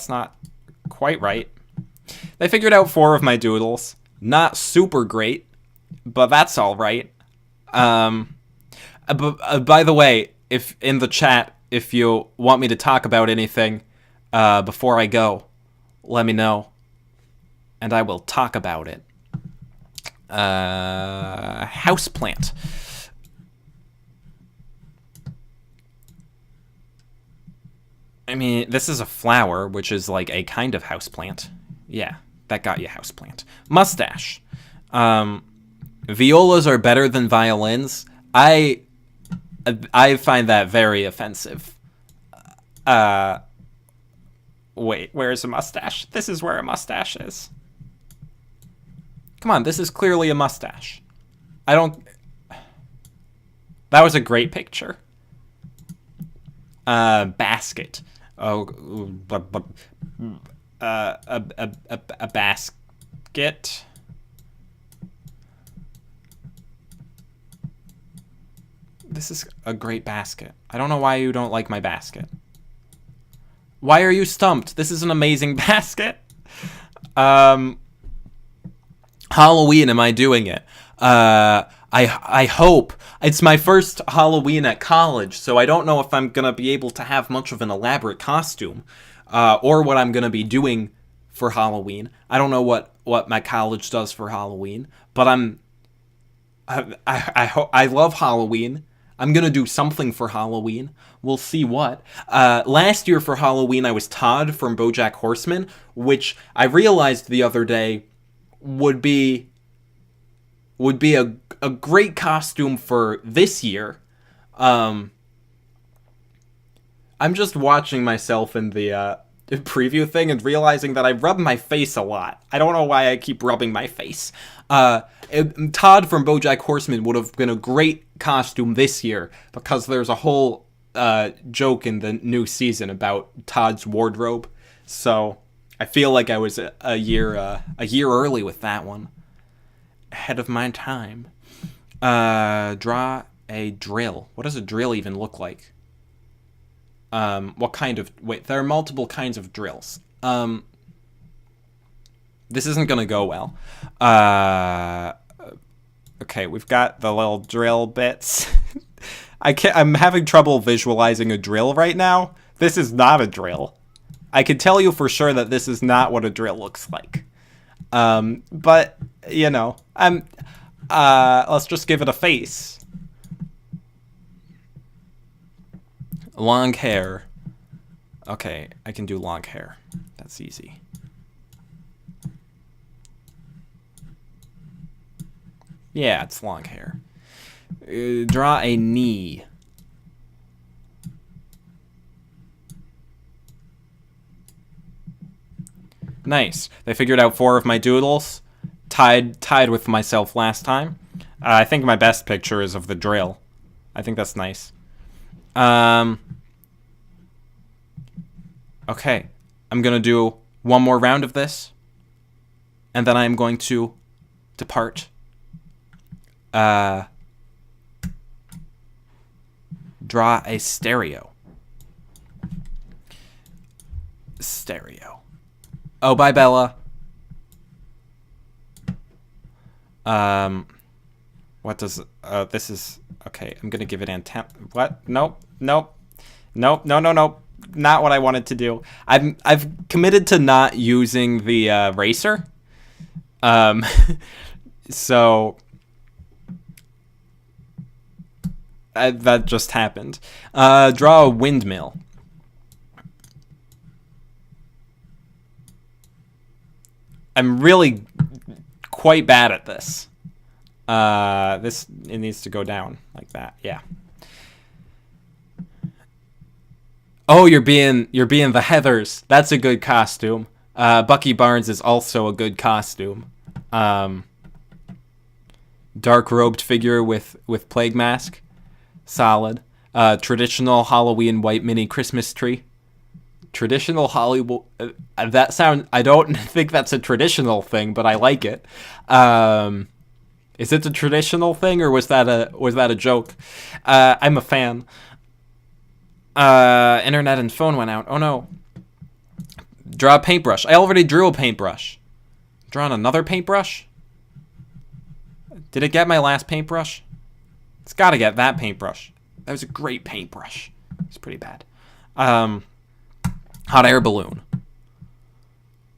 S1: not quite right. They figured out 4 of my doodles. Not super great, but that's all right. By the way, if in the chat, if you want me to talk about anything before I go, let me know, and I will talk about it. Houseplant. I mean, this is a flower, which is like a kind of houseplant. Yeah, that got you houseplant. Mustache. Violas are better than violins. I find that very offensive. Wait, where's a mustache? This is where a mustache is. Come on, this is clearly a mustache. That was a great picture. Basket. Oh, a basket. This is a great basket. I don't know why you don't like my basket. Why are you stumped? This is an amazing basket. Halloween, am I doing it? I hope. It's my first Halloween at college, so I don't know if I'm gonna be able to have much of an elaborate costume, or what I'm gonna be doing for Halloween. I don't know what my college does for Halloween, but I love Halloween. I'm gonna do something for Halloween. We'll see what. Last year for Halloween, I was Todd from BoJack Horseman, which I realized the other day would be a great costume for this year. I'm just watching myself in the preview thing and realizing that I rub my face a lot. I don't know why I keep rubbing my face. Todd from BoJack Horseman would have been a great costume this year because there's a whole joke in the new season about Todd's wardrobe. So I feel like I was a year early with that one. Ahead of my time. Draw a drill. What does a drill even look like? What kind of... Wait, there are multiple kinds of drills. This isn't gonna go well. Okay, we've got the little drill bits. I'm having trouble visualizing a drill right now. This is not a drill. I can tell you for sure that this is not what a drill looks like. But, you know, let's just give it a face. Long hair. Okay, I can do long hair. That's easy. Yeah, it's long hair. Draw a knee. Nice. They figured out 4 of my doodles. Tied with myself last time. I think my best picture is of the drill. I think that's nice. Okay. I'm going to do one more round of this. And then I'm going to depart. Draw a stereo. stereo. Oh, bye, Bella. What does, this is, okay, I'm gonna give it antenna, what? Nope. No. Not what I wanted to do. I've committed to not using the, racer. So, that just happened. Draw a windmill. I'm really quite bad at this. It needs to go down like that. Yeah. Oh, you're being the Heathers. That's a good costume. Bucky Barnes is also a good costume. Dark robed figure with plague mask. Solid. Traditional Halloween white mini Christmas tree. Traditional Hollywood. That sound. I don't think that's a traditional thing, but I like it. Is it a traditional thing, or was that a joke? I'm a fan. Internet and phone went out. Oh no. Draw a paintbrush. I already drew a paintbrush. Drawing another paintbrush? Did it get my last paintbrush? It's got to get that paintbrush. That was a great paintbrush. It's pretty bad. Hot air balloon.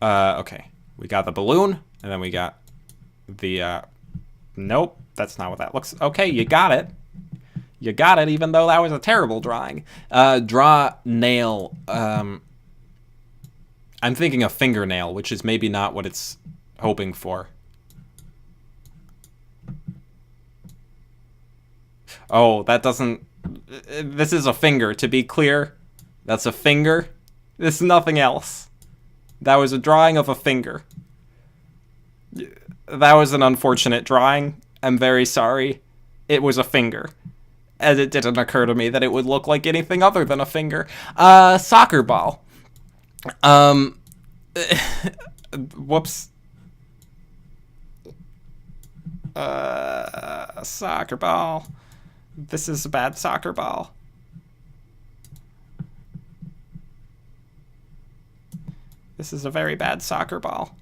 S1: Okay. We got the balloon, and then we got the, nope, that's not what that looks. Okay, you got it. You got it, even though that was a terrible drawing. Draw nail. I'm thinking a fingernail, which is maybe not what it's hoping for. Oh, that doesn't... This is a finger, to be clear. That's a finger. This is nothing else. That was a drawing of a finger. That was an unfortunate drawing. I'm very sorry. It was a finger. And it didn't occur to me that it would look like anything other than a finger. Soccer ball. Whoops. Soccer ball. This is a bad soccer ball. This is a very bad soccer ball.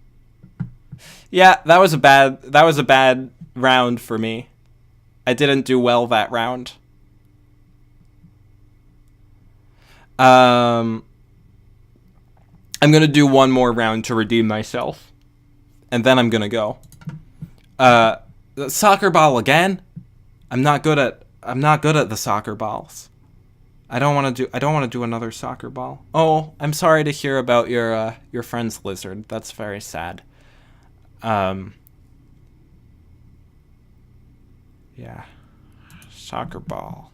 S1: Yeah, that was a bad round for me. I didn't do well that round. I'm gonna do one more round to redeem myself, and then I'm gonna go. The soccer ball again? I'm not good at the soccer balls. I don't want to do another soccer ball. Oh, I'm sorry to hear about your friend's lizard. That's very sad. Yeah. Soccer ball.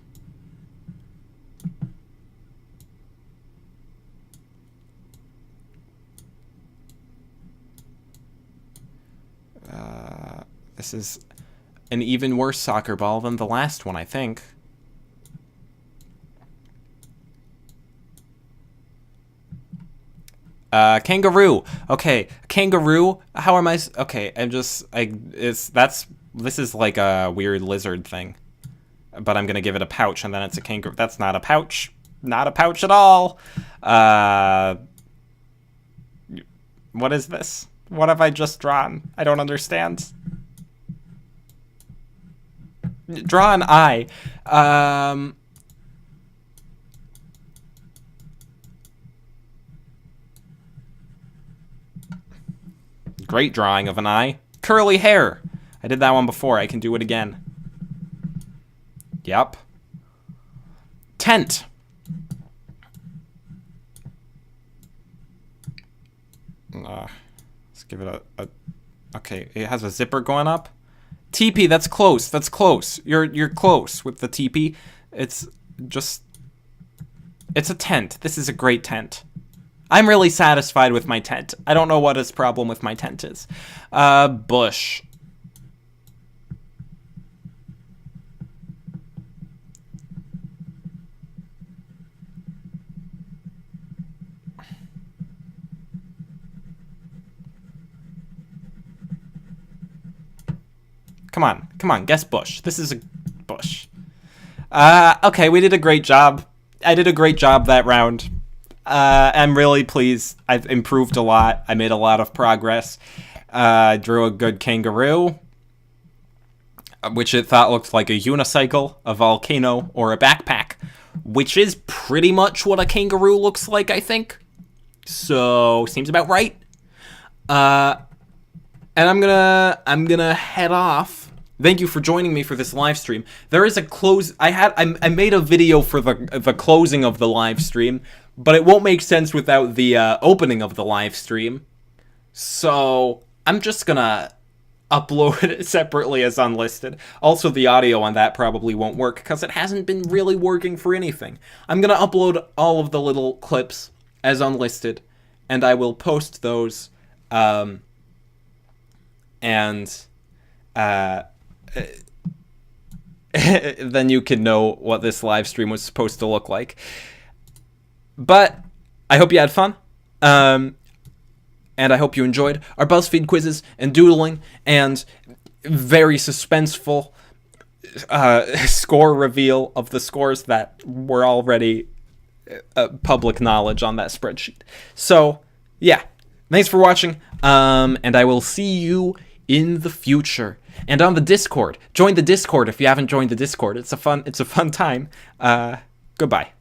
S1: This is an even worse soccer ball than the last one, I think. Kangaroo. Okay, kangaroo. How am I? Okay, this is like a weird lizard thing, but I'm gonna give it a pouch, and then it's a kangaroo. That's not a pouch. Not a pouch at all. What is this? What have I just drawn? I don't understand. Draw an eye. Great drawing of an eye. Curly hair. I did that one before. I can do it again. Yep. Tent. Let's give it a... Okay, it has a zipper going up. Teepee, that's close. That's close. You're close with the teepee. It's a tent. This is a great tent. I'm really satisfied with my tent. I don't know what his problem with my tent is. Bush. Come on, guess bush. This is a bush. Okay, we did a great job. I did a great job that round.
S2: I'm really pleased. I've improved a lot. I made a lot of progress. I drew a good kangaroo, which it thought looked like a unicycle, a volcano, or a backpack, which is pretty much what a kangaroo looks like, I think. So, seems about right. And I'm gonna head off. Thank you for joining me for this live stream. There is a close. I made a video for the closing of the live stream, but it won't make sense without the opening of the live stream. So I'm just gonna upload it separately as unlisted. Also, the audio on that probably won't work because it hasn't been really working for anything. I'm gonna upload all of the little clips as unlisted, and I will post those. Then you can know what this live stream was supposed to look like. But I hope you had fun. And I hope you enjoyed our BuzzFeed quizzes and doodling and very suspenseful score reveal of the scores that were already public knowledge on that spreadsheet. So, yeah. Thanks for watching, and I will see you in the future. And on the Discord. Join the Discord if you haven't joined the Discord. It's a fun time. Goodbye.